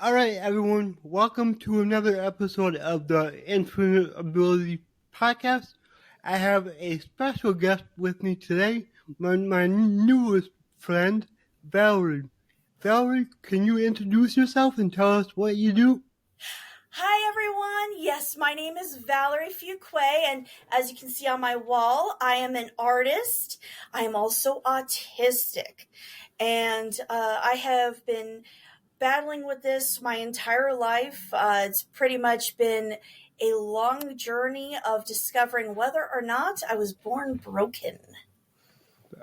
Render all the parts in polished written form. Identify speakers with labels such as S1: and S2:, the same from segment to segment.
S1: All right, everyone, welcome to another episode of the Infinite Ability Podcast. I have a special guest with me today, my newest friend, Valerie. Valerie, can you introduce yourself and tell us what you do?
S2: Hi, everyone. Yes, my name is Valerie Fuqua, and as you can see on my wall, I am an artist. I am also autistic, and I have been battling with this my entire life. It's pretty much been a long journey of discovering whether or not I was born broken.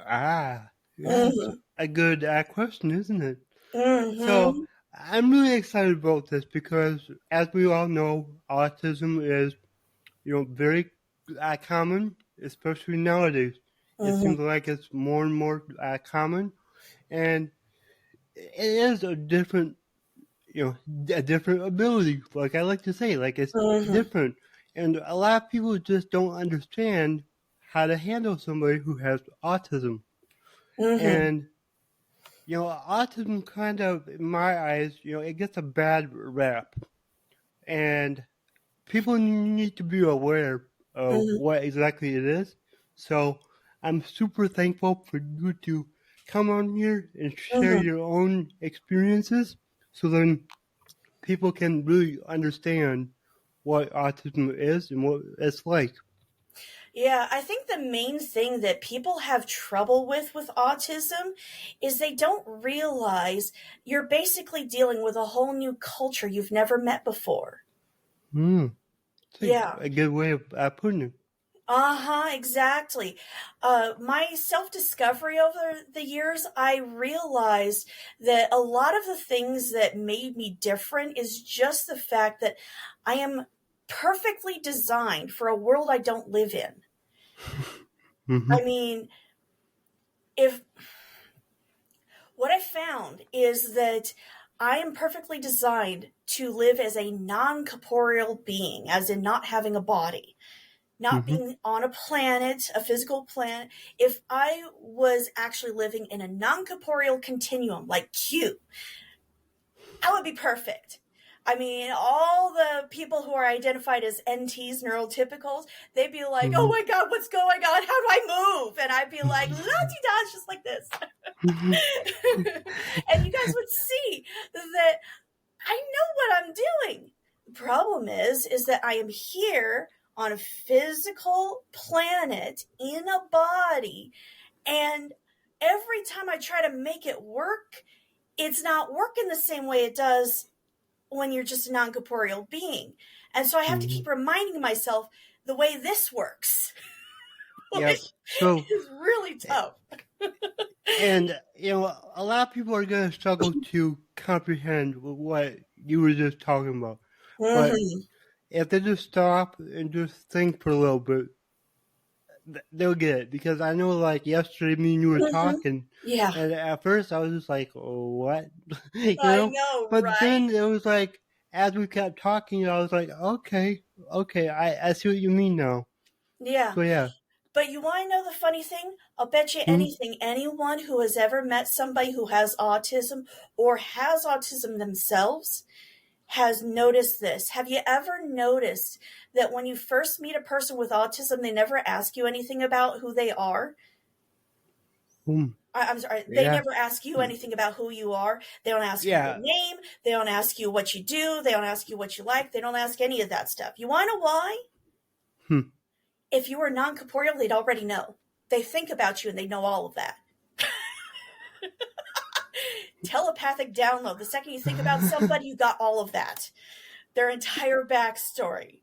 S1: That's
S2: Mm-hmm.
S1: a good question, isn't it? So,
S2: Mm-hmm.
S1: I'm really excited about this because, as we all know, autism is, very common, especially nowadays. It
S2: Mm-hmm.
S1: seems like it's more and more common, and it is a different, a different ability. Like I like to say, like it's
S2: Mm-hmm.
S1: different, and a lot of people just don't understand how to handle somebody who has autism.
S2: Mm-hmm.
S1: And autism kind of, in my eyes, it gets a bad rap, and people need to be aware of
S2: Mm-hmm.
S1: what exactly it is. So I'm super thankful for you to come on here and share
S2: Mm-hmm.
S1: your own experiences so then people can really understand what autism is and what it's like.
S2: Yeah, I think the main thing that people have trouble with autism is they don't realize you're basically dealing with a whole new culture you've never met before.
S1: It's
S2: Yeah.
S1: a good way of putting it.
S2: Uh-huh, exactly. My self-discovery over the years, I realized that a lot of the things that made me different is just the fact that I am perfectly designed for a world I don't live in.
S1: Mm-hmm.
S2: I mean, if what I found is that I am perfectly designed to live as a non corporeal being, as in not having a body, not
S1: Mm-hmm.
S2: being on a planet, a physical planet. If I was actually living in a non corporeal continuum like Q, I would be perfect. I mean, all the people who are identified as NTs, neurotypicals, they'd be like, oh
S1: Mm-hmm.
S2: my God, what's going on? How do I move? And I'd be like, la-di-da, just like this. And you guys would see that I know what I'm doing. The problem is that I am here on a physical planet in a body, and every time I try to make it work, it's not working the same way it does when you're just a non-corporeal being. And so I have to
S1: Mm-hmm.
S2: keep reminding myself the way this works,
S1: Yep.
S2: which
S1: So,
S2: is really tough.
S1: and a lot of people are going to struggle to comprehend what you were just talking about. But
S2: Mm-hmm.
S1: if they just stop and just think for a little bit, they'll get it. Because I know, like yesterday, me and you were
S2: Mm-hmm.
S1: talking,
S2: Yeah,
S1: and at first I was just like, "Oh, what?"
S2: I know,
S1: But
S2: right?
S1: then it was like, as we kept talking, I was like, "Okay, okay, I see what you mean now."
S2: Yeah.
S1: So yeah.
S2: But you want to know the funny thing? I'll bet you
S1: Hmm.
S2: anything, anyone who has ever met somebody who has autism or has autism themselves has noticed this. Have you ever noticed that when you first meet a person with autism, they never ask you anything about who they are?
S1: Hmm.
S2: I'm sorry, they
S1: Yeah.
S2: never ask you anything about who you are. They don't ask you your
S1: Yeah.
S2: name. They don't ask you what you do. They don't ask you what you like. They don't ask any of that stuff. You want to know why?
S1: Hmm.
S2: If you were non corporeal, they'd already know. They think about you and they know all of that. Telepathic download. The second you think about somebody, you got all of that. Their entire backstory.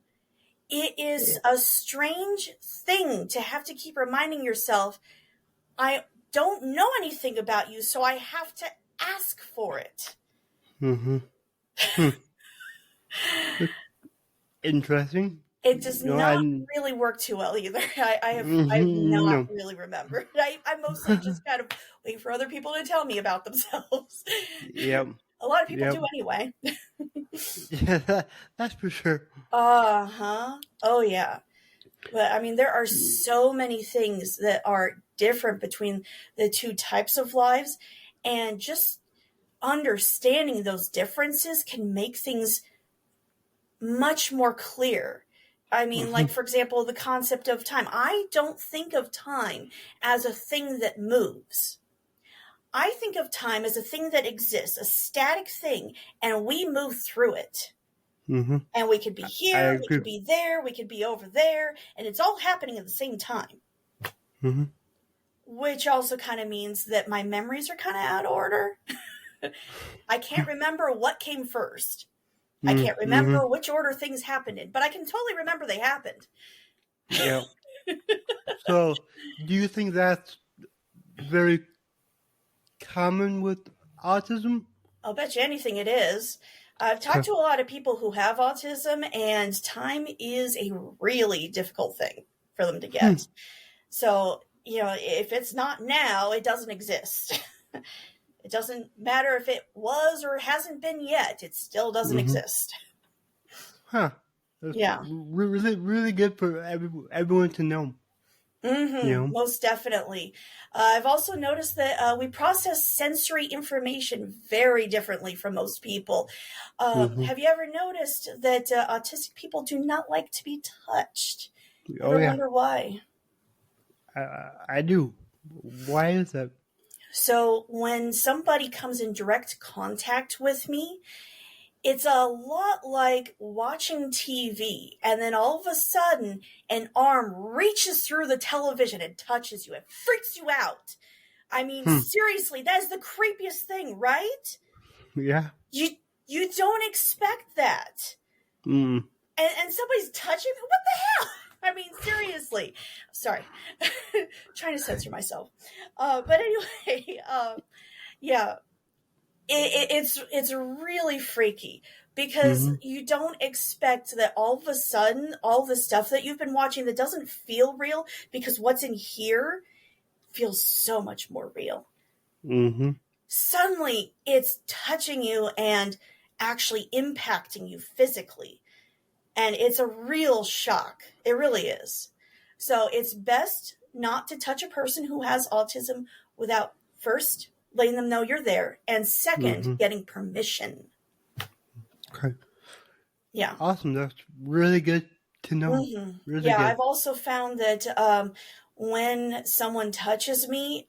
S2: It is a strange thing to have to keep reminding yourself, I don't know anything about you, so I have to ask for it.
S1: Mm-hmm. Hmm. Interesting.
S2: It does
S1: I
S2: not really work too well either. I've not
S1: no.
S2: really remembered. I mostly just kind of wait for other people to tell me about themselves.
S1: Yep.
S2: A lot of people
S1: Yep.
S2: do anyway.
S1: Yeah, that's for sure.
S2: Uh-huh. Oh yeah. But I mean, there are so many things that are different between the two types of lives. And just understanding those differences can make things much more clear. I mean, like, for example, the concept of time. I don't think of time as a thing that moves. I think of time as a thing that exists, a static thing, and we move through it.
S1: Mm-hmm.
S2: And we could be
S1: I
S2: here, we
S1: agree.
S2: could be there, we could be over there, and it's all happening at the same time.
S1: Mm-hmm.
S2: Which also kind of means that my memories are kind of out of order. I can't remember what came first. I can't remember
S1: Mm-hmm.
S2: which order things happened in, but I can totally remember they happened.
S1: Yeah. So, do you think that's very common with autism?
S2: I'll bet you anything it is. I've talked to a lot of people who have autism, and time is a really difficult thing for them to get. So, if it's not now, it doesn't exist. It doesn't matter if it was or hasn't been yet, it still doesn't exist.
S1: Huh. That's
S2: Yeah.
S1: really, really good for everyone to know.
S2: Most definitely. I've also noticed that we process sensory information very differently from most people. Have you ever noticed that autistic people do not like to be touched?
S1: Oh,
S2: Ever
S1: yeah.
S2: wonder why?
S1: I do. Why is that?
S2: So when somebody comes in direct contact with me, it's a lot like watching TV, and then all of a sudden, an arm reaches through the television and touches you. It freaks you out. I mean, seriously, that is the creepiest thing, right?
S1: Yeah.
S2: You don't expect that.
S1: Mm.
S2: And somebody's touching me? What the hell? I mean, seriously. Sorry. Trying to censor myself. But anyway, yeah. It's really freaky because you don't expect that all of a sudden all the stuff that you've been watching that doesn't feel real, because what's in here feels so much more real. Suddenly it's touching you and actually impacting you physically, and it's a real shock. It really is. So it's best not to touch a person who has autism without first letting them know you're there, and second, getting permission.
S1: Okay.
S2: Yeah.
S1: Awesome. That's really good to know. Really
S2: Yeah,
S1: good.
S2: I've also found that when someone touches me,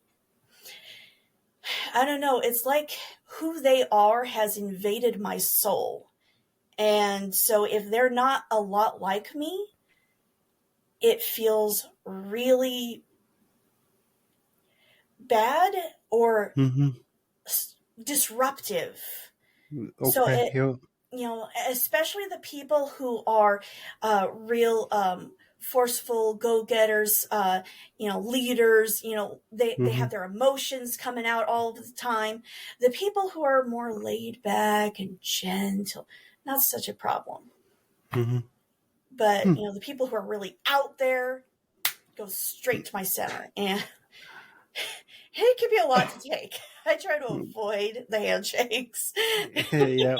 S2: I don't know, it's like who they are has invaded my soul. And so if they're not a lot like me, it feels really bad or disruptive.
S1: Okay.
S2: So it,
S1: Yeah.
S2: especially the people who are real forceful go-getters, leaders, they have their emotions coming out all the time. The people who are more laid back and gentle, not such a problem. But, the people who are really out there go straight to my center, and it can be a lot to take. I try to avoid the handshakes.
S1: Yeah.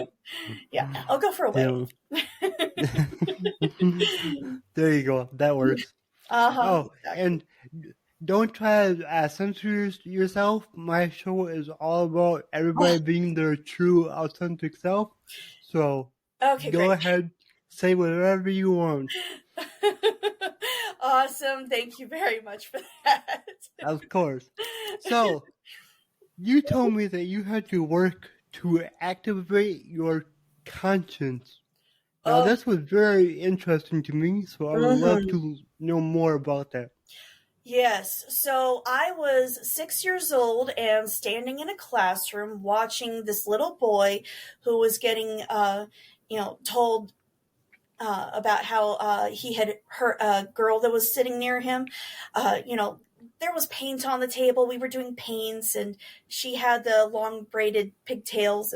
S2: Yeah, I'll go for a wave.
S1: There you go. That works. Oh,
S2: Exactly.
S1: and don't try to censor yourself. My show is all about everybody being their true, authentic self. So
S2: Okay,
S1: go
S2: great.
S1: ahead, say whatever you want.
S2: Awesome. Thank you very much for that.
S1: Of course. So you told me that you had to work to activate your conscience. Now, this was very interesting to me, so I would love to know more about that.
S2: Yes. So I was 6 years old and standing in a classroom watching this little boy who was getting, told about how he had hurt a girl that was sitting near him. There was paint on the table. We were doing paints, and she had the long braided pigtails.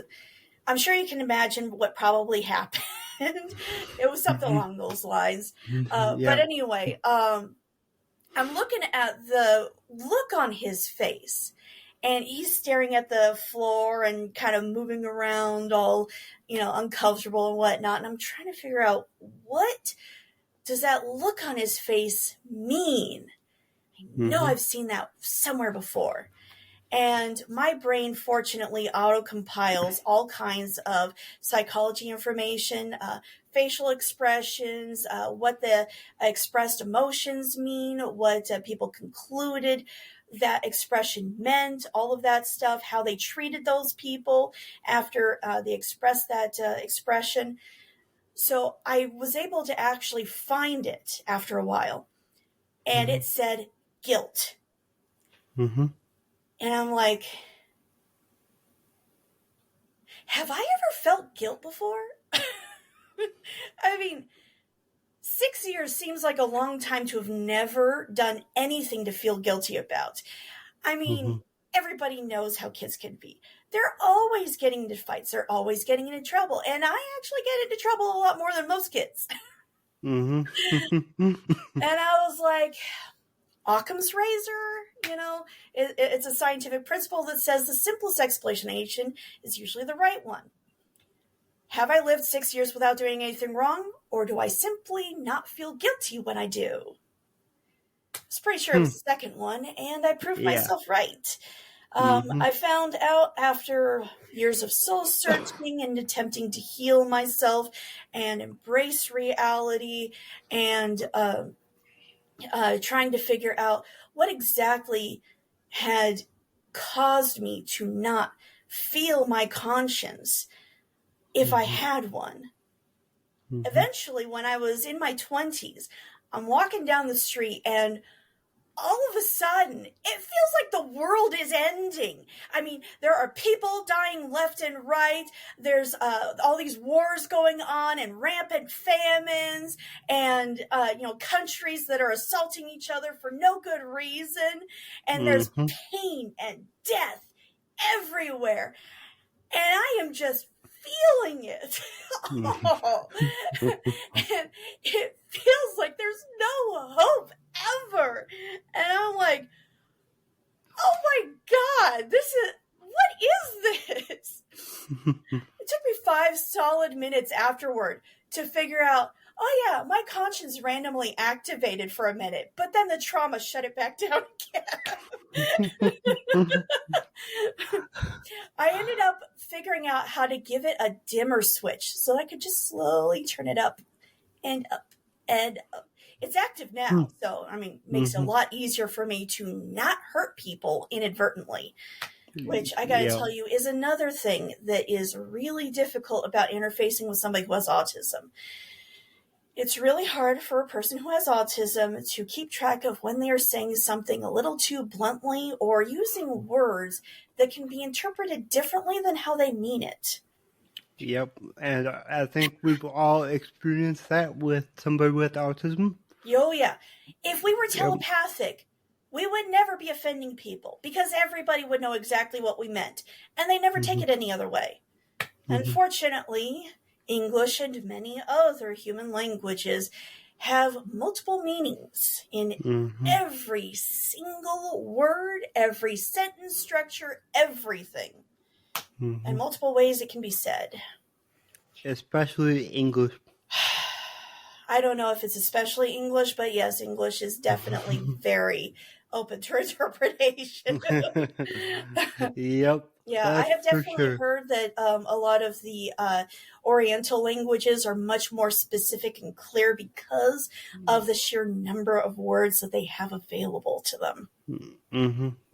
S2: I'm sure you can imagine what probably happened. It was something along those lines. But anyway, I'm looking at the look on his face, and he's staring at the floor and kind of moving around all, uncomfortable and whatnot. And I'm trying to figure out, what does that look on his face mean? I know I've seen that somewhere before. And my brain, fortunately, auto-compiles all kinds of psychology information, facial expressions, what the expressed emotions mean, what people concluded that expression meant, all of that stuff, how they treated those people after they expressed that expression. So I was able to actually find it after a while. And it said guilt.
S1: Mm-hmm.
S2: And I'm like, have I ever felt guilt before? I mean, 6 years seems like a long time to have never done anything to feel guilty about. I mean, everybody knows how kids can be. They're always getting into fights. They're always getting into trouble. And I actually get into trouble a lot more than most kids.
S1: Mm-hmm.
S2: And I was like, Occam's razor, it's a scientific principle that says the simplest explanation is usually the right one. Have I lived 6 years without doing anything wrong, or do I simply not feel guilty when I do? I was pretty sure it was the second one, and I proved myself right. I found out after years of soul searching and attempting to heal myself and embrace reality and trying to figure out what exactly had caused me to not feel my conscience if I had one. Eventually, when I was in my 20s, I'm walking down the street and all of a sudden, it feels like the world is ending. I mean, there are people dying left and right. There's all these wars going on and rampant famines and, countries that are assaulting each other for no good reason. And there's pain and death everywhere. And I am just feeling it. And it feels like there's no hope ever. And I'm like, oh my God, what is this? It took me 5 solid minutes afterward to figure out, oh yeah, my conscience randomly activated for a minute, but then the trauma shut it back down again. I ended up figuring out how to give it a dimmer switch so I could just slowly turn it up and up and up. It's active now, so, it makes it a lot easier for me to not hurt people inadvertently, which I gotta tell you is another thing that is really difficult about interfacing with somebody who has autism. It's really hard for a person who has autism to keep track of when they are saying something a little too bluntly or using words that can be interpreted differently than how they mean it.
S1: Yep, and I think we've all experienced that with somebody with autism.
S2: Oh, yeah. If we were telepathic, we would never be offending people because everybody would know exactly what we meant, and they never take it any other way. Unfortunately, English and many other human languages have multiple meanings in every single word, every sentence structure, everything. And multiple ways it can be said.
S1: Especially English.
S2: I don't know if it's especially English, but yes, English is definitely very open to interpretation.
S1: Yep.
S2: Yeah, I have definitely heard that a lot of the Oriental languages are much more specific and clear because of the sheer number of words that they have available to them.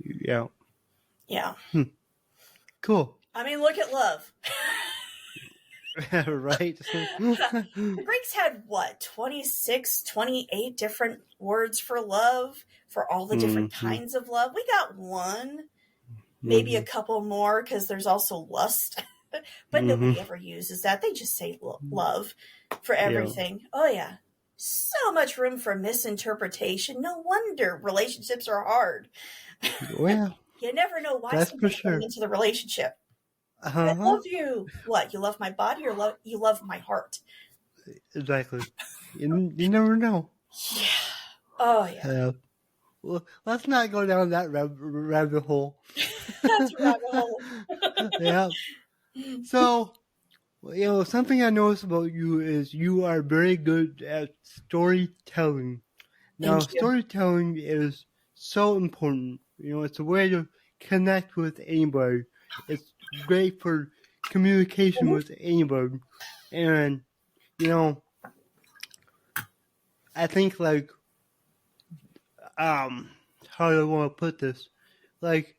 S1: Yeah.
S2: Yeah.
S1: Cool.
S2: Look at love.
S1: Right.
S2: The Greeks had 26, 28 different words for love, for all the different kinds of love. We got one, maybe a couple more, because there's also lust. But nobody ever uses that. They just say love for everything. Yeah. Oh, yeah. So much room for misinterpretation. No wonder relationships are hard.
S1: Well,
S2: you never know why somebody's getting into the relationship. I love you. What? You love my body or you love my heart?
S1: Exactly. You never know.
S2: Yeah. Oh, yeah.
S1: Well, let's not go down that rabbit hole.
S2: That's a rabbit hole.
S1: Yeah. So, something I noticed about you is you are very good at storytelling. Now, storytelling is so important. It's a way to connect with anybody. It's great for communication with anybody. And, you know, I think, like, how do I want to put this? Like,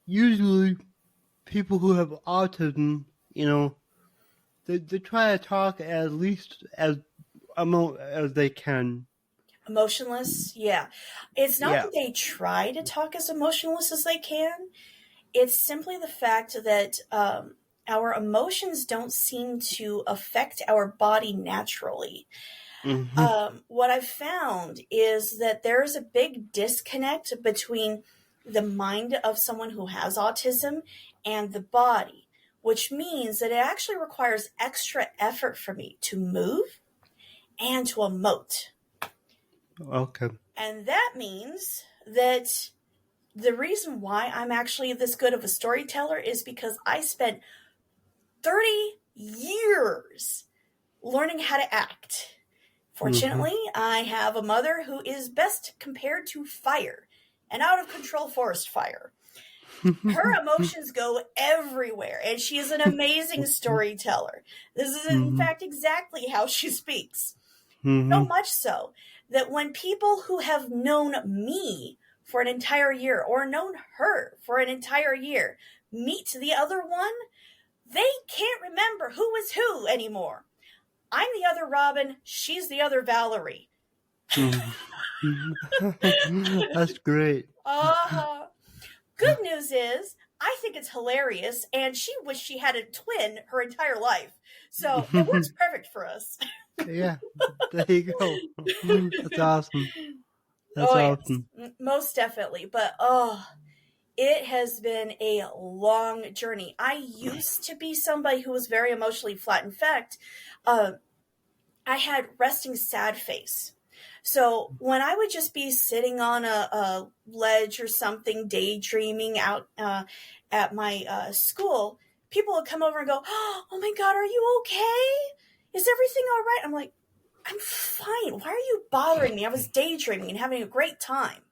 S1: usually people who have autism, you know, they try to talk as least as they can.
S2: Emotionless, yeah. It's not
S1: Yeah.
S2: that they try to talk as emotionless as they can. It's simply the fact that our emotions don't seem to affect our body naturally.
S1: Mm-hmm.
S2: What I've found is that there's a big disconnect between the mind of someone who has autism and the body, which means that it actually requires extra effort for me to move and to emote.
S1: Okay.
S2: And that means that the reason why I'm actually this good of a storyteller is because I spent 30 years learning how to act. Fortunately, I have a mother who is best compared to fire, an out of control forest fire. Her emotions go everywhere, and she is an amazing storyteller. This is, in fact, exactly how she speaks. So much so that when people who have known me for an entire year or known her for an entire year meet the other one, they can't remember who is who anymore. I'm the other Robin, she's the other Valerie.
S1: That's great.
S2: Good news is, I think it's hilarious, and she wished she had a twin her entire life. So it works perfect for us.
S1: Yeah, there you go. That's awesome. That's awesome.
S2: Yes, most definitely. But it has been a long journey. I used to be somebody who was very emotionally flat. In fact, I had resting sad face. So when I would just be sitting on a ledge or something, daydreaming out at my school, people would come over and go, "Oh my God, are you okay? Is everything all right?" I'm like, "I'm fine. Why are you bothering me? I was daydreaming and having a great time."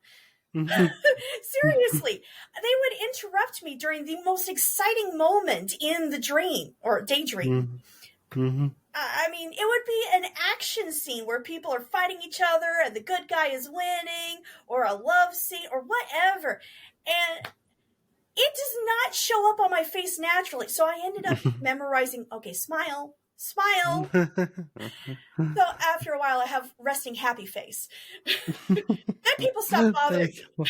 S2: Seriously, they would interrupt me during the most exciting moment in the dream or daydream. I mean, it would be an action scene where people are fighting each other and the good guy is winning, or a love scene, or whatever. And it does not show up on my face naturally. So I ended up memorizing, okay, smile, smile. So after a while, I have resting happy face. Then people stop bothering me.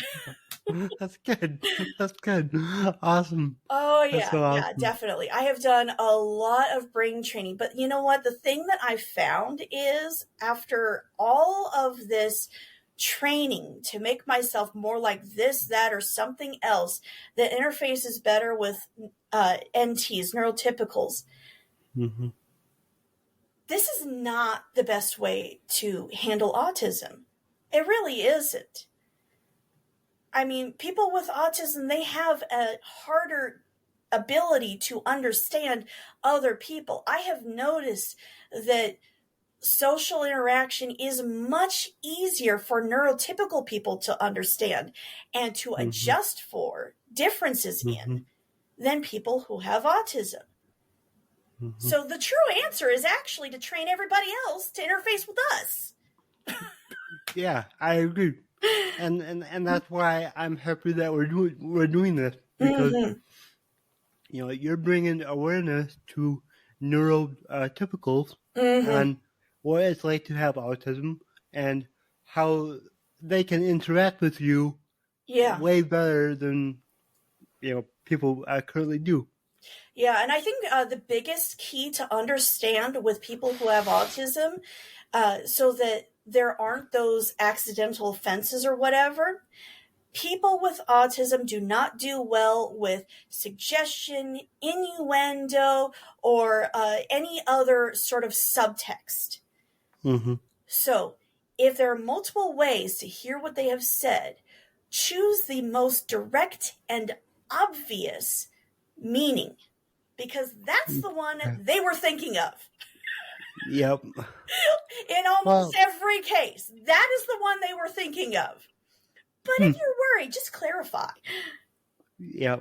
S1: That's good. That's good. Awesome.
S2: Oh, yeah,
S1: so awesome.
S2: Yeah, definitely. I have done a lot of brain training, but you know what? The thing that I found is after all of this training to make myself more like this, that, or something else that interfaces better with NTs, neurotypicals, this is not the best way to handle autism. It really isn't. I mean, people with autism, they have a harder ability to understand other people. I have noticed that social interaction is much easier for neurotypical people to understand and to adjust for differences in than people who have autism. So the true answer is actually to train everybody else to interface with us.
S1: Yeah, I agree. And that's why I'm happy that we're doing this, because you know, you're bringing awareness to neurotypicals on what it's like to have autism and how they can interact with you way better than, you know, people currently do.
S2: Yeah, and I think the biggest key to understand with people who have autism, so that there aren't those accidental offenses or whatever, people with autism do not do well with suggestion, innuendo, or any other sort of subtext. So, if there are multiple ways to hear what they have said, choose the most direct and obvious meaning, because that's the one they were thinking of.
S1: Yep.
S2: In almost every case, that is the one they were thinking of. But if you're worried, just clarify.
S1: Yeah.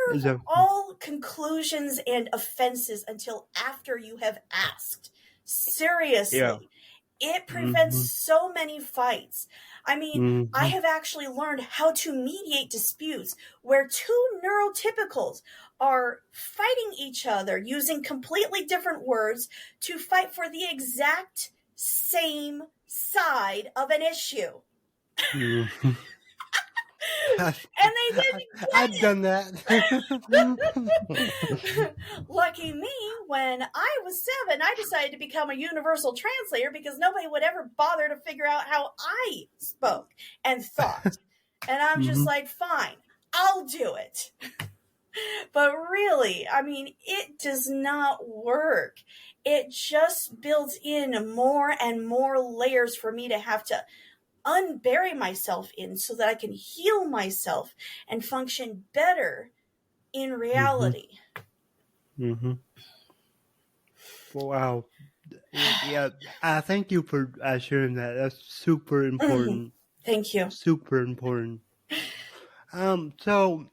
S2: Reserve all conclusions and offenses until after you have asked. Seriously. It prevents so many fights. I mean, I have actually learned how to mediate disputes where two neurotypicals are fighting each other using completely different words to fight for the exact same side of an issue. And they didn't get
S1: I've done that.
S2: Lucky me, when I was 7, I decided to become a universal translator because nobody would ever bother to figure out how I spoke and thought. And I'm just like, fine, I'll do it. But really, I mean, it does not work. It just builds in more and more layers for me to have to unbury myself in so that I can heal myself and function better in reality.
S1: Wow. Yeah, thank you for sharing that. That's super important.
S2: Thank you.
S1: Super important. So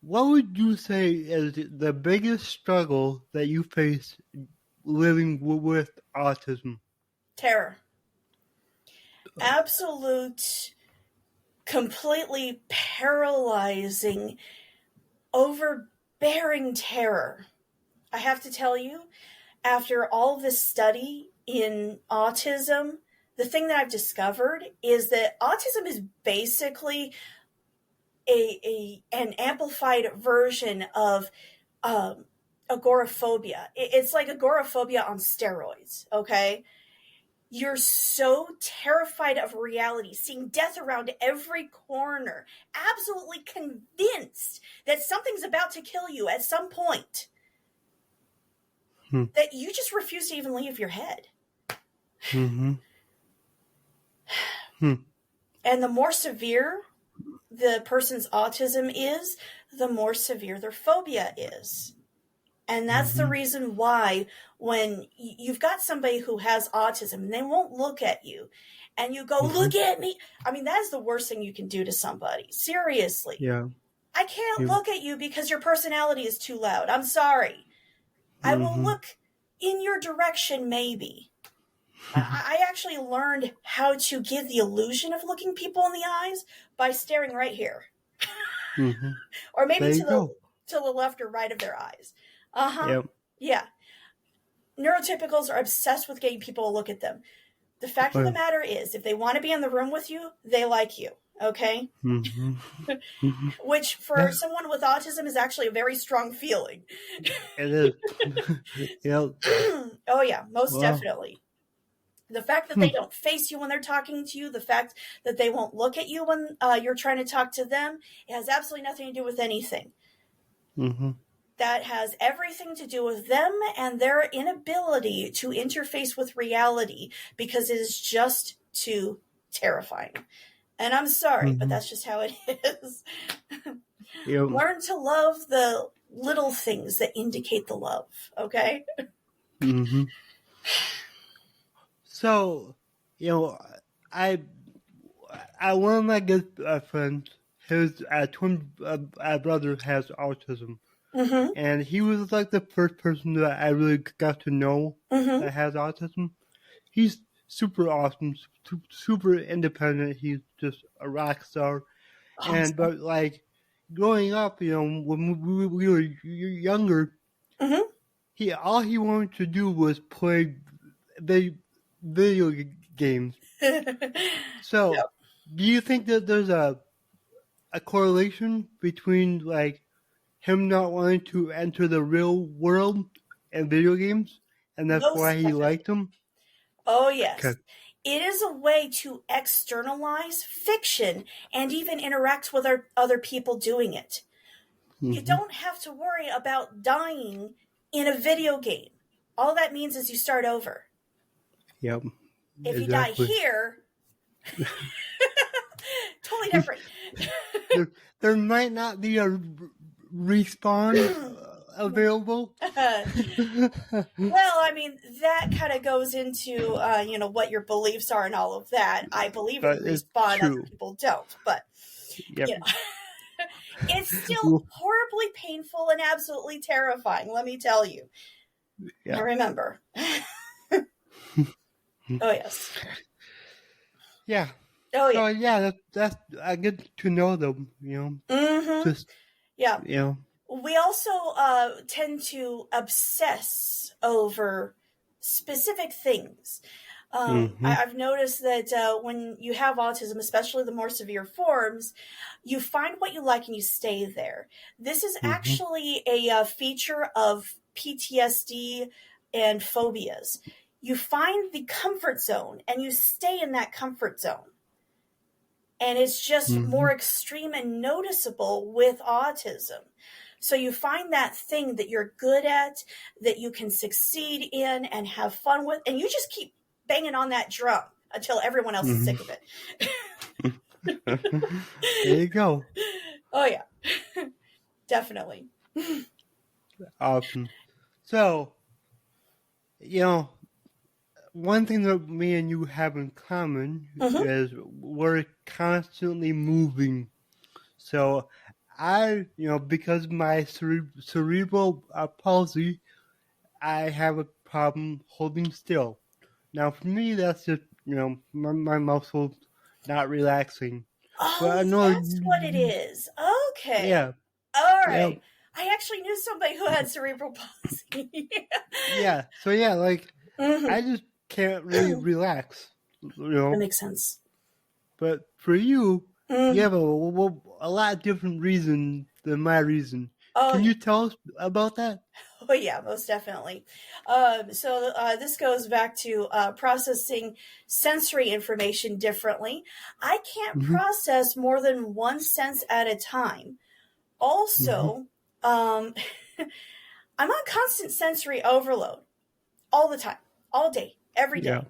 S1: what would you say is the biggest struggle that you face living with autism?
S2: Terror. Absolute, completely paralyzing, overbearing terror. I have to tell you, after all of this study in autism, the thing that I've discovered is that autism is basically an amplified version of agoraphobia. It's like agoraphobia on steroids, okay? You're so terrified of reality, seeing death around every corner, absolutely convinced that something's about to kill you at some point, that you just refuse to even leave your head. And the more severe the person's autism is, the more severe their phobia is. And that's the reason why when you've got somebody who has autism and they won't look at you and you go, look at me. I mean, that is the worst thing you can do to somebody. Seriously.
S1: Yeah.
S2: I can't look at you because your personality is too loud. I'm sorry. I will look in your direction, maybe. I actually learned how to give the illusion of looking people in the eyes by staring right here. Or maybe to the left or right of their eyes.
S1: Yep.
S2: Yeah. Neurotypicals are obsessed with getting people to look at them. The fact of the matter is, if they want to be in the room with you, they like you. Okay? Which for someone with autism is actually a very strong feeling.
S1: It is. Yep.
S2: Oh yeah, most definitely. The fact that they don't face you when they're talking to you, the fact that they won't look at you when you're trying to talk to them, it has absolutely nothing to do with anything. That has everything to do with them and their inability to interface with reality because it is just too terrifying. And I'm sorry, but that's just how it is. Learn to love the little things that indicate the love, okay?
S1: So, I one of my good friends, his twin brother has autism. And he was like the first person that I really got to know that has autism. He's super awesome, super independent. He's just a rock star. Awesome. But like growing up, when we were younger, all he wanted to do was play video games. So, do you think that there's a correlation between like him not wanting to enter the real world and video games, and that's why he liked them?
S2: Oh, yes. Okay. It is a way to externalize fiction and even interact with other people doing it. You don't have to worry about dying in a video game. All that means is you start over.
S1: Yep.
S2: If you die here, totally different.
S1: there might not be a respawn available.
S2: Well, I mean, that kind of goes into what your beliefs are and all of that. I believe in respawn, other people don't, but It's still horribly painful and absolutely terrifying, let me tell you.
S1: Yeah.
S2: I remember. Oh, yes.
S1: Yeah.
S2: Oh,
S1: So
S2: yeah.
S1: that's good to know them. Just
S2: Yeah.
S1: you
S2: We also tend to obsess over specific things. I've noticed that when you have autism, especially the more severe forms, you find what you like and you stay there. This is actually a feature of PTSD and phobias. You find the comfort zone and you stay in that comfort zone. And it's just more extreme and noticeable with autism. So you find that thing that you're good at, that you can succeed in and have fun with, and you just keep banging on that drum until everyone else is sick of it.
S1: There you go.
S2: Oh, yeah. Definitely.
S1: Awesome. So, one thing that me and you have in common is we're constantly moving. So because of my cerebral palsy, I have a problem holding still. Now, for me, that's just, my muscles not relaxing.
S2: Oh,
S1: but I know
S2: that's what it is. Okay.
S1: Yeah.
S2: All right.
S1: Yep.
S2: I actually knew somebody who had cerebral palsy.
S1: Yeah. So, I just can't really relax,
S2: That makes sense.
S1: But for you, you have a lot of different reasons than my reason. Can you tell us about that?
S2: Oh, yeah, most definitely. So this goes back to processing sensory information differently. I can't process more than one sense at a time. Also, I'm on constant sensory overload all the time, all day, every day.
S1: Yeah.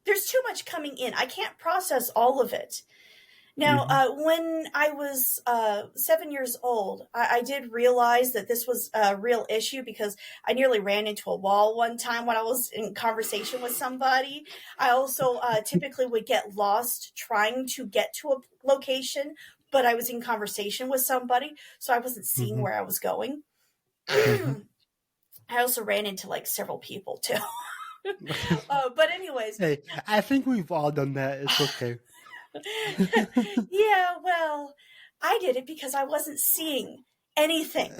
S2: There's too much coming in. I can't process all of it. Now, when I was 7 years old, I did realize that this was a real issue because I nearly ran into a wall one time when I was in conversation with somebody. I also typically would get lost trying to get to a location, but I was in conversation with somebody, so I wasn't seeing where I was going. I also ran into several people too. But anyways.
S1: Hey, I think we've all done that. It's okay.
S2: Yeah, well, I did it because I wasn't seeing anything.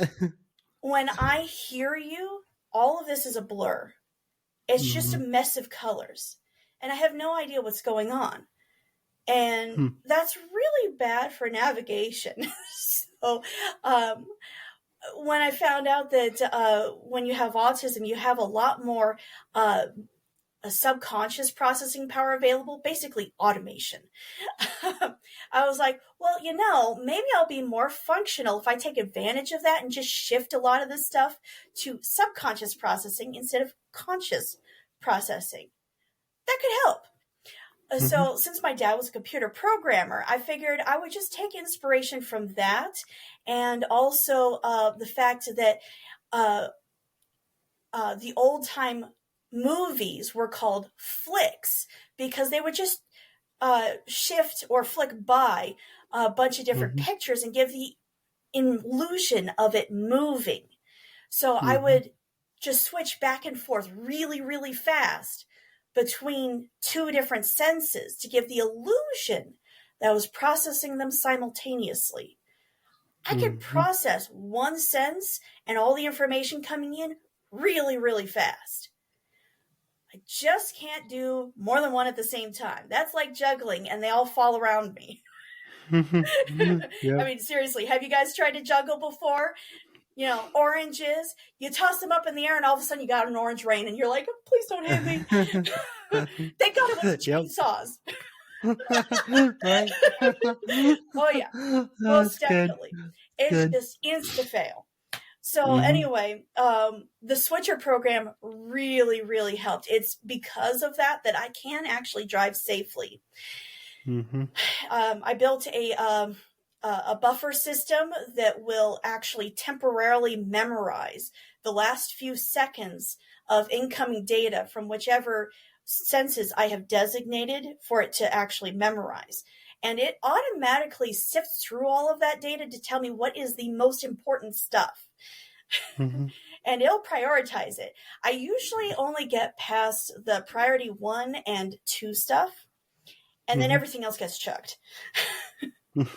S2: When I hear you, all of this is a blur. It's just a mess of colors. And I have no idea what's going on. And that's really bad for navigation. So, when I found out that when you have autism, you have a lot more a subconscious processing power available, basically automation. I was like, well, maybe I'll be more functional if I take advantage of that and just shift a lot of this stuff to subconscious processing instead of conscious processing. That could help. So since my dad was a computer programmer, I figured I would just take inspiration from that, and also the fact that the old-time movies were called flicks because they would just shift or flick by a bunch of different pictures and give the illusion of it moving. So I would just switch back and forth really, really fast between two different senses to give the illusion that I was processing them simultaneously. I could process one sense and all the information coming in really, really fast. I just can't do more than one at the same time. That's like juggling, and they all fall around me.
S1: Yeah.
S2: I mean, seriously, have you guys tried to juggle before? Oranges, you toss them up in the air, and all of a sudden you got an orange rain, and you're like, oh, please don't hit me. Thank God it wasn't chainsaws.
S1: Right?
S2: Oh, yeah. Most definitely. It's just insta-fail. So anyway, the switcher program really, really helped. It's because of that I can actually drive safely. I built a buffer system that will actually temporarily memorize the last few seconds of incoming data from whichever senses I have designated for it to actually memorize. and it automatically sifts through all of that data to tell me what is the most important stuff.
S1: Mm-hmm.
S2: And it'll prioritize it. I usually only get past the priority 1 and 2 stuff, and then everything else gets chucked. And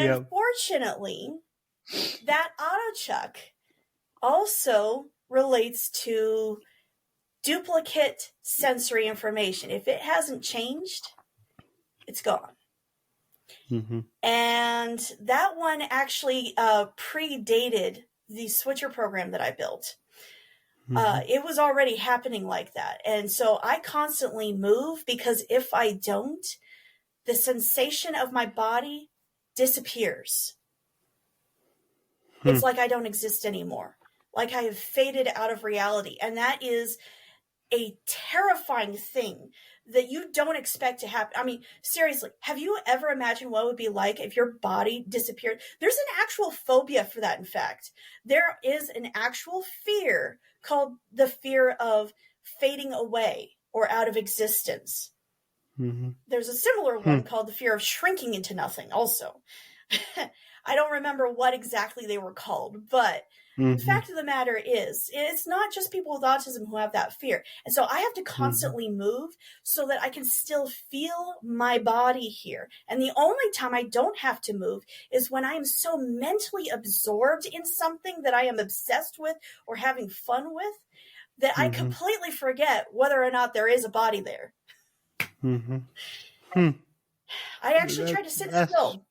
S1: Yeah.
S2: unfortunately, that auto chuck also relates to duplicate sensory information. If it hasn't changed, it's gone.
S1: Mm-hmm.
S2: And that one actually predated the switcher program that I built. It was already happening like that. And so I constantly move, because if I don't, the sensation of my body disappears. It's like I don't exist anymore. Like I have faded out of reality. And that is a terrifying thing that you don't expect to happen. I mean, seriously, have you ever imagined what it would be like if your body disappeared? There's an actual phobia for that, in fact. There is an actual fear called the fear of fading away or out of existence.
S1: Mm-hmm.
S2: There's a similar one called the fear of shrinking into nothing also. I don't remember what exactly they were called, but the fact of the matter is, it's not just people with autism who have that fear. And so I have to constantly move so that I can still feel my body here. And the only time I don't have to move is when I am so mentally absorbed in something that I am obsessed with or having fun with, that I completely forget whether or not there is a body there. I actually tried to sit still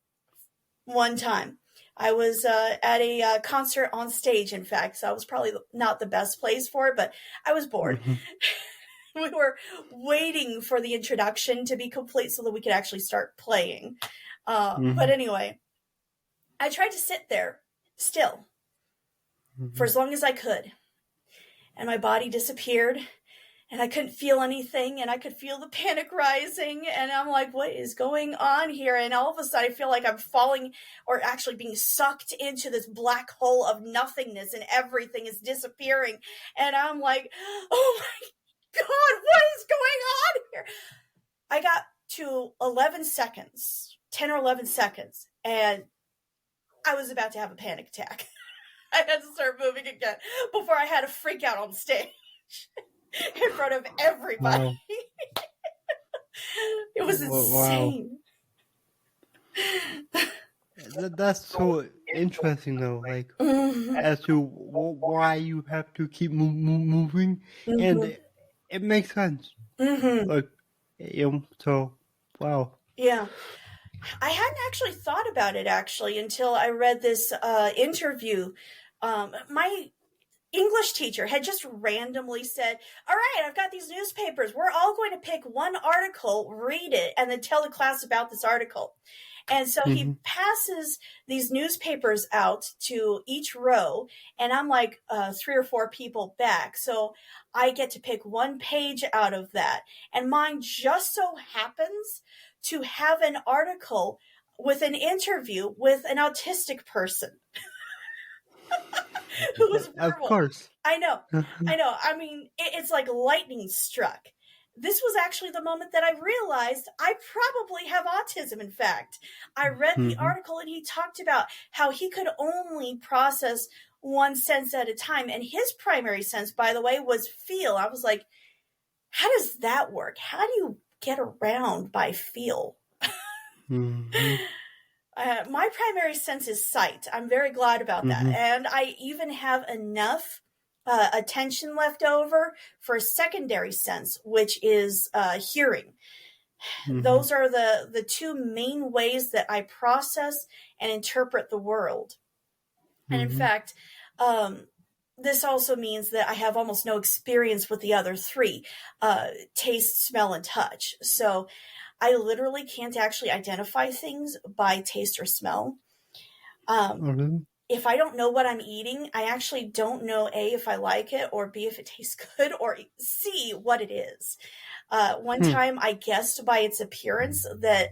S2: one time. I was at a concert on stage, in fact, so I was probably not the best place for it, but I was bored. We were waiting for the introduction to be complete so that we could actually start playing. But anyway, I tried to sit there still for as long as I could, and my body disappeared. And I couldn't feel anything, and I could feel the panic rising, and I'm like, what is going on here? And all of a sudden I feel like I'm falling, or actually being sucked into this black hole of nothingness, and everything is disappearing. And I'm like, oh my God, what is going on here? I got to 11 seconds, 10 or 11 seconds, and I was about to have a panic attack. I had to start moving again before I had a freak out on stage. In front of everybody. Wow. It was insane.
S1: Wow. That's so interesting, though. Like, as to why you have to keep moving, and it makes sense. Like, so wow.
S2: Yeah, I hadn't actually thought about it until I read this interview. My English teacher had just randomly said, all right, I've got these newspapers. We're all going to pick one article, read it, and then tell the class about this article. And so he passes these newspapers out to each row, and I'm like 3 or 4 people back. So I get to pick one page out of that. And mine just so happens to have an article with an interview with an autistic person. Who was verbal.
S1: Of course.
S2: I know. I mean, it's like lightning struck. This was actually the moment that I realized I probably have autism, in fact. I read the article, and he talked about how he could only process one sense at a time. And his primary sense, by the way, was feel. I was like, how does that work? How do you get around by feel? My primary sense is sight. I'm very glad about that. And I even have enough attention left over for a secondary sense, which is hearing. Those are the 2 main ways that I process and interpret the world. And in fact, this also means that I have almost no experience with the other 3, taste, smell, and touch. So I literally can't actually identify things by taste or smell. If I don't know what I'm eating, I actually don't know, A, if I like it, or B, if it tastes good, or C, what it is. One time I guessed by its appearance that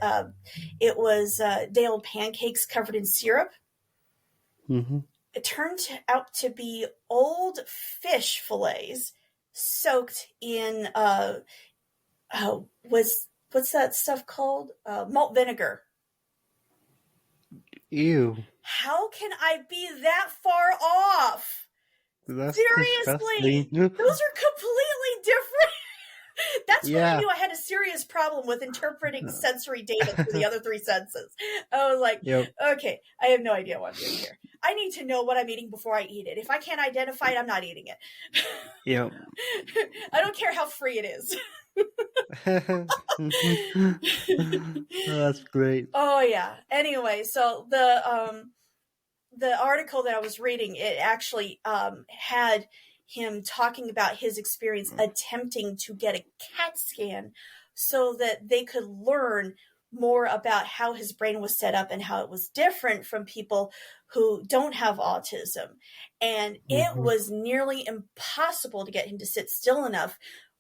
S2: it was day-old pancakes covered in syrup. It turned out to be old fish fillets soaked in, was what's that stuff called? Malt vinegar.
S1: Ew.
S2: How can I be that far off?
S1: That's
S2: Seriously,
S1: disgusting.
S2: those are completely different. That's when I
S1: Yeah.
S2: knew I had a serious problem with interpreting sensory data through the other three senses. I was like,
S1: Yep.
S2: okay, I have no idea what I'm doing here. I need to know what I'm eating before I eat it. If I can't identify it, I'm not eating it.
S1: Yep.
S2: I don't care how free it is.
S1: Oh, that's great.
S2: Oh yeah. Anyway, so the article that I was reading, it actually had him talking about his experience attempting to get a CAT scan so that they could learn more about how his brain was set up and how it was different from people who don't have autism. And it was nearly impossible to get him to sit still enough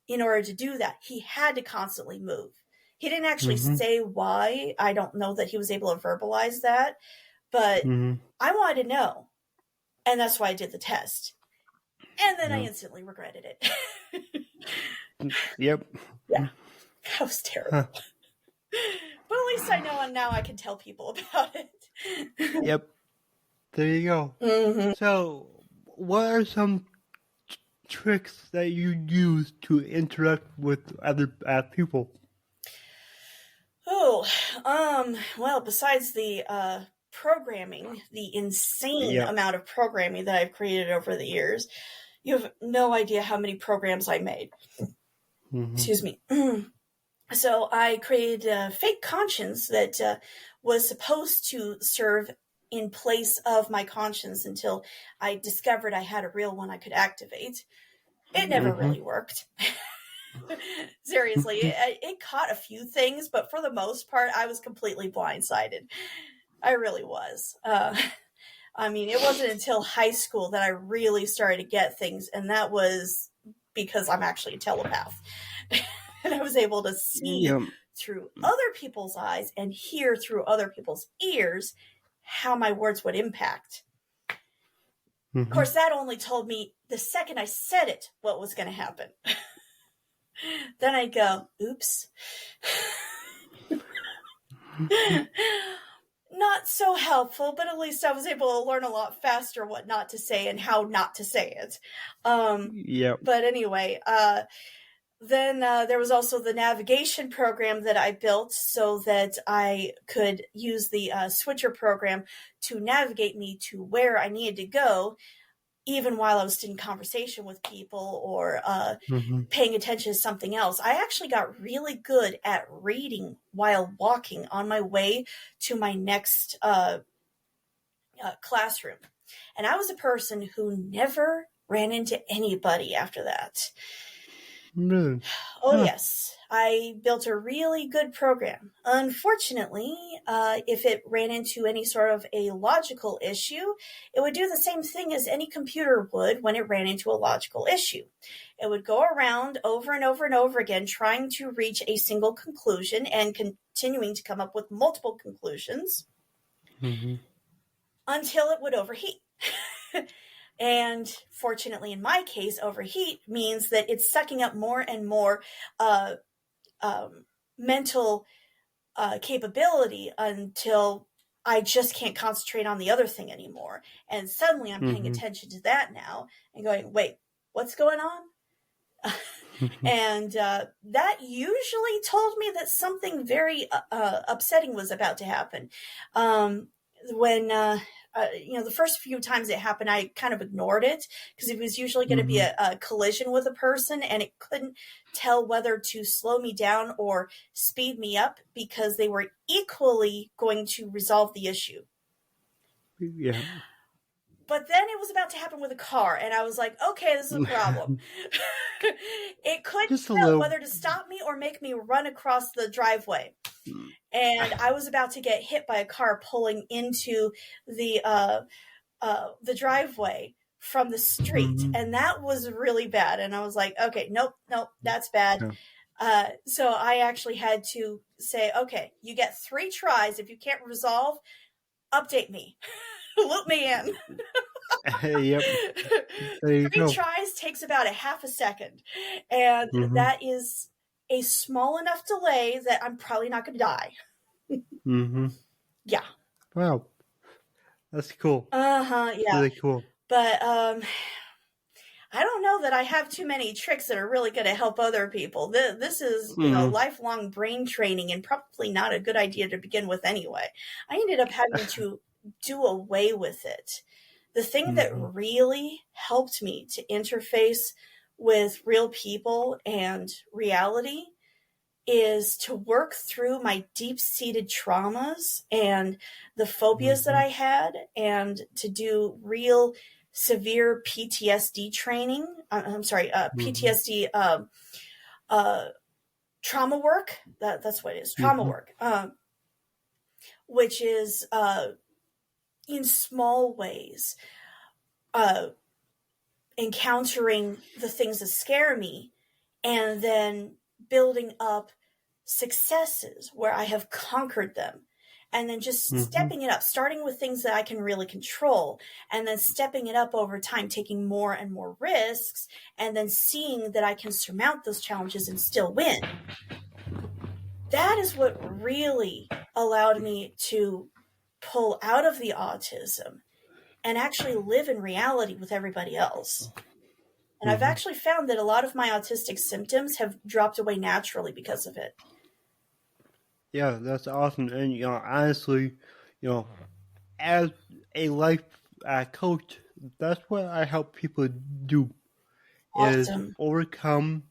S2: in order to do that. He had to constantly move. He didn't actually say why. I don't know that he was able to verbalize that, but I wanted to know. And that's why I did the test. And then I instantly regretted it.
S1: Yep.
S2: Yeah. That was terrible. Huh. But at least I know, and now I can tell people about it.
S1: Yep. There you go. So, what are some tricks that you use to interact with other people?
S2: Oh, well, besides the programming, the insane amount of programming that I've created over the years, you have no idea how many programs I made. Excuse me. So I created a fake conscience that was supposed to serve in place of my conscience until I discovered I had a real one I could activate. It never really worked. Seriously, it caught a few things, but for the most part, I was completely blindsided. I really was. I mean, it wasn't until high school that I really started to get things, and that was because I'm actually a telepath. And I was able to see through other people's eyes and hear through other people's ears how my words would impact. Of course, that only told me the second I said it what was going to happen. Then I go, oops. Not so helpful, but at least I was able to learn a lot faster what not to say and how not to say it. But anyway, then there was also the navigation program that I built so that I could use the switcher program to navigate me to where I needed to go, even while I was in conversation with people or paying attention to something else. I actually got really good at reading while walking on my way to my next classroom. And I was a person who never ran into anybody after that. Oh, yes. I built a really good program. Unfortunately, if it ran into any sort of a logical issue, it would do the same thing as any computer would when it ran into a logical issue. It would go around over and over and over again, trying to reach a single conclusion and continuing to come up with multiple conclusions until it would overheat. And fortunately, in my case, overheat means that it's sucking up more and more mental capability until I just can't concentrate on the other thing anymore. And suddenly I'm paying attention to that now and going, wait, what's going on? And that usually told me that something very upsetting was about to happen. When the first few times it happened, I kind of ignored it because it was usually going to be a collision with a person, and it couldn't tell whether to slow me down or speed me up because they were equally going to resolve the issue.
S1: Yeah.
S2: But then it was about to happen with a car, and I was like, okay, this is a problem. It couldn't tell whether to stop me or make me run across the driveway. And I was about to get hit by a car pulling into the driveway from the street. And that was really bad. And I was like, okay, nope, that's bad. So I actually had to say, okay, you get 3 tries. If you can't resolve, update me. Loop me in.
S1: Yep. There you
S2: 3
S1: go.
S2: tries takes about a half a second. And that is a small enough delay that I'm probably not going to die.
S1: Mm-hmm.
S2: Yeah.
S1: Wow. That's cool.
S2: Yeah.
S1: Really cool.
S2: But I don't know that I have too many tricks that are really going to help other people. This is, lifelong brain training and probably not a good idea to begin with anyway. I ended up having to do away with it. The thing that really helped me to interface with real people and reality is to work through my deep-seated traumas and the phobias that I had, and to do real severe PTSD training. PTSD trauma work. That's what it is, trauma work, which is in small ways encountering the things that scare me, and then building up successes where I have conquered them, and then just stepping it up, starting with things that I can really control, and then stepping it up over time, taking more and more risks, and then seeing that I can surmount those challenges and still win. That is what really allowed me to pull out of the autism and actually live in reality with everybody else. And I've actually found that a lot of my autistic symptoms have dropped away naturally because of it.
S1: Yeah, that's awesome. And, honestly, as a life coach, that's what I help people do.
S2: Awesome.
S1: Is overcome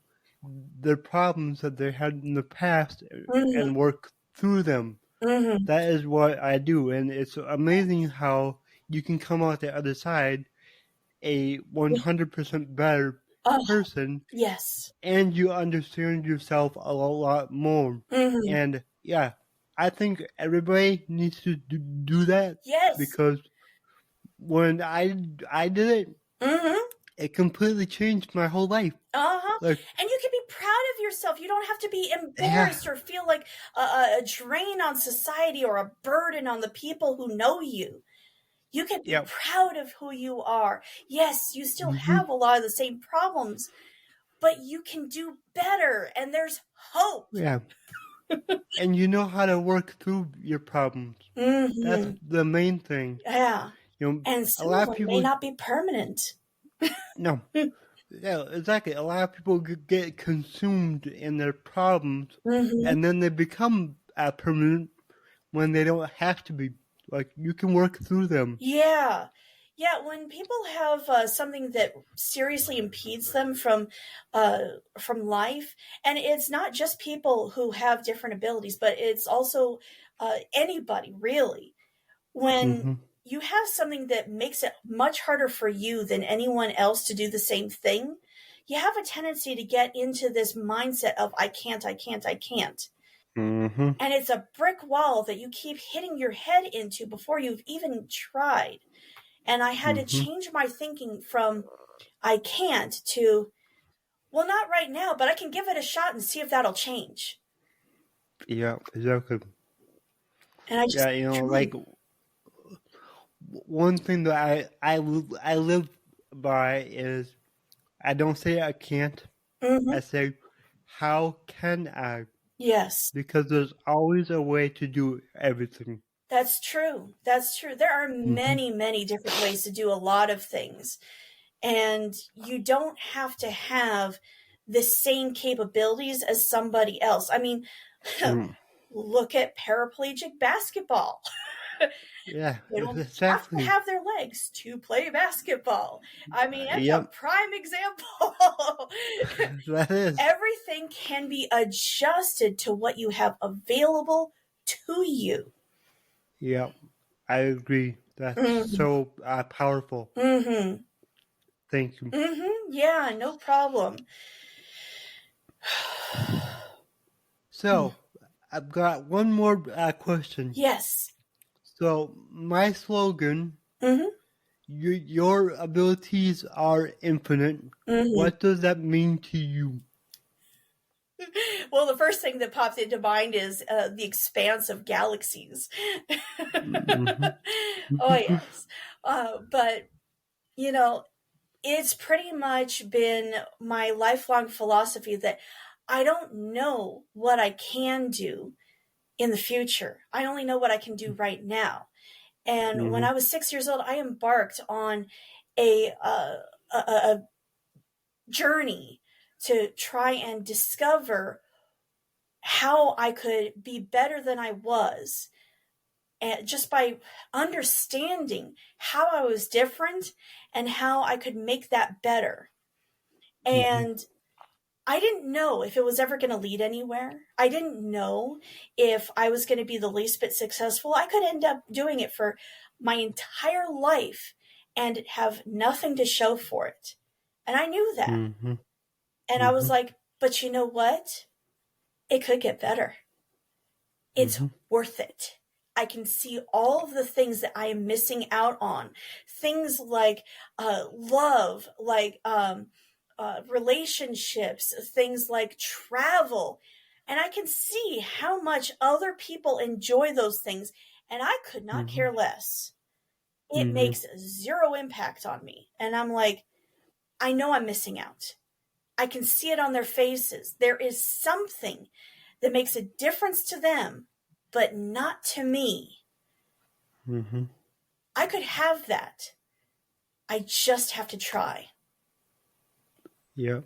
S1: the problems that they had in the past and work through them. That is what I do. And it's amazing how you can come out the other side a 100% better person.
S2: Yes.
S1: And you understand yourself a lot more. And yeah, I think everybody needs to do that.
S2: Yes.
S1: Because when I did it, it completely changed my whole life.
S2: And you can be proud of yourself. You don't have to be embarrassed or feel like a drain on society or a burden on the people who know you. You can be proud of who you are. Yes, you still have a lot of the same problems, but you can do better, and there's hope.
S1: Yeah. And you know how to work through your problems. That's the main thing.
S2: Yeah. And some
S1: a lot
S2: of
S1: of
S2: them
S1: people
S2: may not be permanent.
S1: No. Yeah, exactly. A lot of people get consumed in their problems, and then they become permanent when they don't have to be. Like, you can work through them.
S2: Yeah. Yeah, when people have something that seriously impedes them from life, and it's not just people who have different abilities, but it's also anybody, really. When you have something that makes it much harder for you than anyone else to do the same thing, you have a tendency to get into this mindset of I can't. And it's a brick wall that you keep hitting your head into before you've even tried. And I had to change my thinking from I can't to, well, not right now, but I can give it a shot and see if that'll change.
S1: Yeah, exactly.
S2: And I just
S1: like one thing that I live by is I don't say I can't. I say, how can I?
S2: Yes.
S1: Because there's always a way to do everything.
S2: That's true. That's true. There are many, many different ways to do a lot of things. And you don't have to have the same capabilities as somebody else. I mean, look at paraplegic basketball.
S1: Yeah,
S2: they don't
S1: exactly.
S2: have to have their legs to play basketball. I mean, that's a prime example.
S1: That is.
S2: Everything can be adjusted to what you have available to you.
S1: Yeah, I agree. That's so powerful. Thank you.
S2: Yeah, no problem.
S1: So, I've got one more question.
S2: Yes.
S1: So, my slogan, your abilities are infinite. What does that mean to you?
S2: Well, the first thing that popped into mind is the expanse of galaxies. Oh, yes. But, it's pretty much been my lifelong philosophy that I don't know what I can do in the future. I only know what I can do right now. And when
S1: Mm-hmm.
S2: I was 6 years old, I embarked on a journey to try and discover how I could be better than I was, and just by understanding how I was different and how I could make that better.
S1: Mm-hmm.
S2: And I didn't know if it was ever going to lead anywhere. I didn't know if I was going to be the least bit successful. I could end up doing it for my entire life and have nothing to show for it. And I knew that.
S1: Mm-hmm.
S2: And I was
S1: Mm-hmm.
S2: like, but you know what? It could get better. It's
S1: Mm-hmm.
S2: worth it. I can see all of the things that I am missing out on. Things like love, like relationships, things like travel. And I can see how much other people enjoy those things. And I could not
S1: Mm-hmm.
S2: care less. It
S1: Mm-hmm.
S2: makes zero impact on me. And I'm like, I know I'm missing out. I can see it on their faces. There is something that makes a difference to them, but not to me.
S1: Mm-hmm.
S2: I could have that. I just have to try.
S1: Yeah,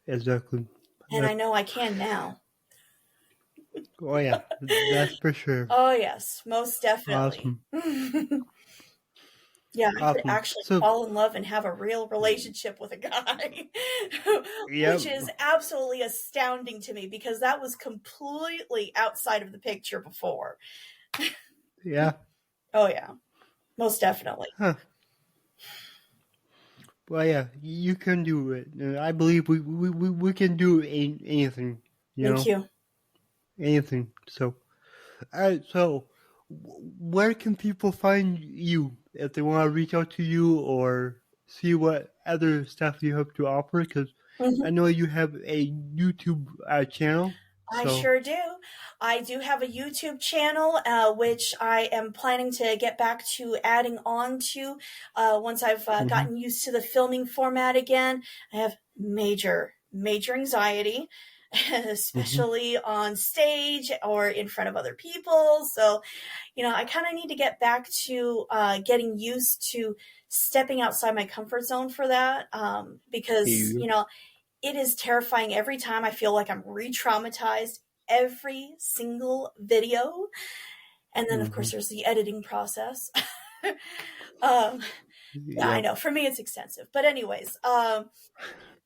S1: exactly.
S2: And I
S1: That,
S2: know I can now.
S1: oh yeah, that's for sure.
S2: Oh, yes, most definitely.
S1: Awesome.
S2: Yeah, I could
S1: Awesome.
S2: actually
S1: So,
S2: fall in love and have a real relationship with a guy,
S1: yep.
S2: which is absolutely astounding to me because that was completely outside of the picture before.
S1: Yeah.
S2: Oh, yeah, most definitely.
S1: Huh. Well, yeah, you can do it. I believe we can do anything, you
S2: Thank
S1: know,
S2: you.
S1: anything. So, all right. So, where can people find you if they want to reach out to you or see what other stuff you have to offer? Because I
S2: Mhm.
S1: know you have a YouTube channel.
S2: I
S1: So,
S2: sure do. I do have a YouTube channel, which I am planning to get back to adding on to once I've
S1: mm-hmm.
S2: gotten used to the filming format again. I have major anxiety,
S1: Mm-hmm.
S2: especially on stage or in front of other people. So, I kind of need to get back to getting used to stepping outside my comfort zone for that because,
S1: You.
S2: it is terrifying every time. I feel like I'm re-traumatized every single video. And then, of
S1: Mm-hmm.
S2: course, there's the editing process. um, yeah, I
S1: Yep.
S2: know. For me, it's extensive. But anyways,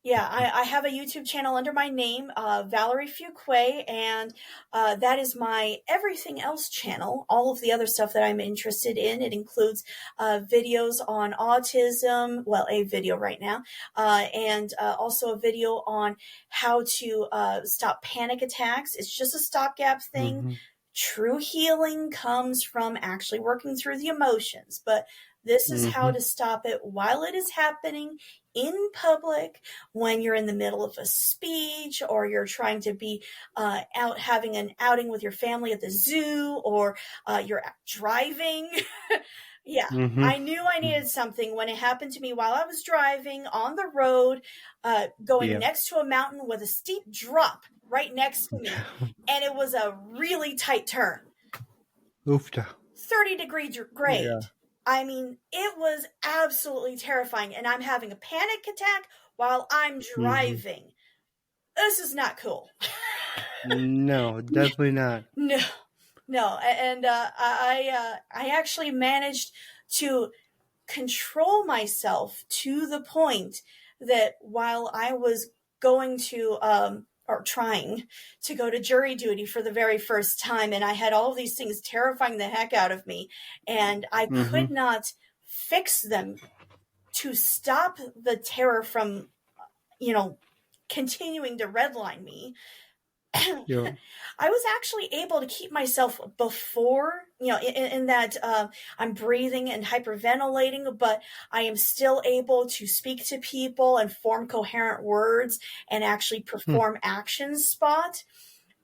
S2: yeah, I have a YouTube channel under my name, Valerie Fuqua, and that is my everything else channel. All of the other stuff that I'm interested in. It includes videos on autism, well, a video right now, and also a video on how to stop panic attacks. It's just a stopgap thing.
S1: Mm-hmm.
S2: True healing comes from actually working through the emotions, but this is how
S1: Mm-hmm.
S2: to stop it while it is happening in public, when you're in the middle of a speech or you're trying to be out having an outing with your family at the zoo, or you're driving. Yeah,
S1: Mm-hmm.
S2: I knew I needed something when it happened to me while I was driving on the road, going
S1: Yeah.
S2: next to a mountain with a steep drop right next to me. And it was a really tight turn,
S1: Oofta.
S2: 30-degree
S1: Yeah.
S2: grade. I mean, it was absolutely terrifying. And I'm having a panic attack while I'm
S1: Mm-hmm.
S2: driving. This is not cool.
S1: No, definitely not.
S2: No, no. And I actually managed to control myself to the point that while I was going to or trying to go to jury duty for the very first time, and I had all of these things terrifying the heck out of me, and I
S1: Mm-hmm.
S2: could not fix them to stop the terror from, you know, continuing to redline me.
S1: Yeah.
S2: I was actually able to keep myself before, in that I'm breathing and hyperventilating, but I am still able to speak to people and form coherent words and actually
S1: Hmm.
S2: perform actions spot.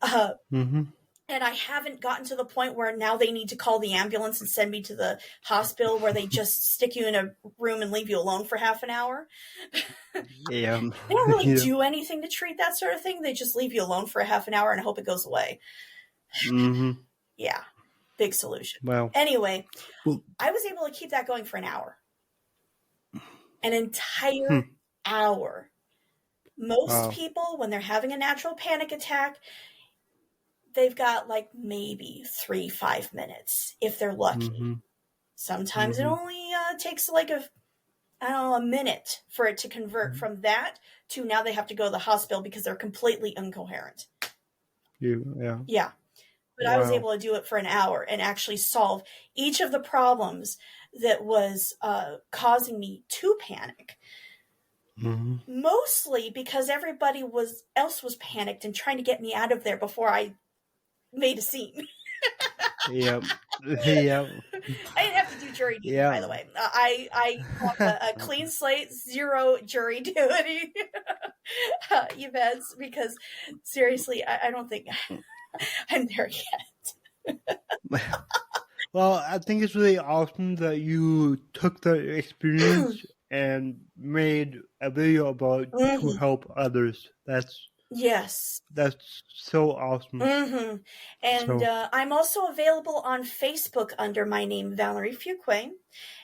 S2: Uh,
S1: Mm-hmm.
S2: And I haven't gotten to the point where now they need to call the ambulance and send me to the hospital where they just stick you in a room and leave you alone for half an hour.
S1: Yeah.
S2: They don't really
S1: Yeah.
S2: do anything to treat that sort of thing. They just leave you alone for a half an hour and hope it goes away.
S1: Mm-hmm.
S2: Yeah, big solution.
S1: Wow.
S2: Anyway,
S1: Well,
S2: I was able to keep that going for an hour. An entire hour. Most people, when they're having a natural panic attack, they've got like maybe 3-5 minutes if they're lucky.
S1: Mm-hmm.
S2: Sometimes it only takes like a minute for it to convert from that to now they have to go to the hospital because they're completely incoherent.
S1: Yeah.
S2: Yeah. But I was able to do it for an hour and actually solve each of the problems that was causing me to panic.
S1: Mm-hmm.
S2: Mostly because everybody else was panicked and trying to get me out of there before I made a scene.
S1: Yep. Yep.
S2: I didn't have to do jury duty, by the way. I have a clean slate, zero jury duty events because seriously, I don't think I'm there yet.
S1: Well, I think it's really awesome that you took the experience and made a video about to help others.
S2: Yes.
S1: That's so awesome.
S2: Mm-hmm. And I'm also available on Facebook under my name, Valerie Fuqua.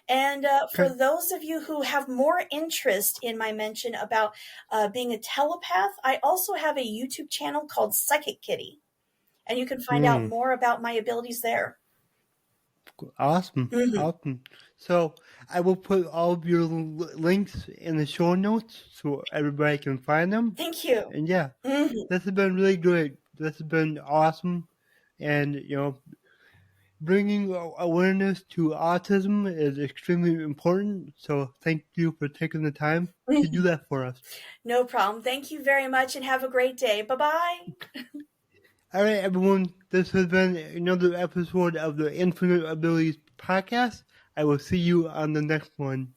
S2: And for those of you who have more interest in my mention about being a telepath, I also have a YouTube channel called Psychic Kitty. And you can find out more about my abilities there.
S1: Awesome. Awesome. So I will put all of your links in the show notes so everybody can find them.
S2: Thank you.
S1: And yeah, this has been really great. This has been awesome. And, bringing awareness to autism is extremely important. So thank you for taking the time to do that for us.
S2: No problem. Thank you very much and have a great day. Bye-bye.
S1: All right, everyone. This has been another episode of the Infinite Abilities podcast. I will see you on the next one.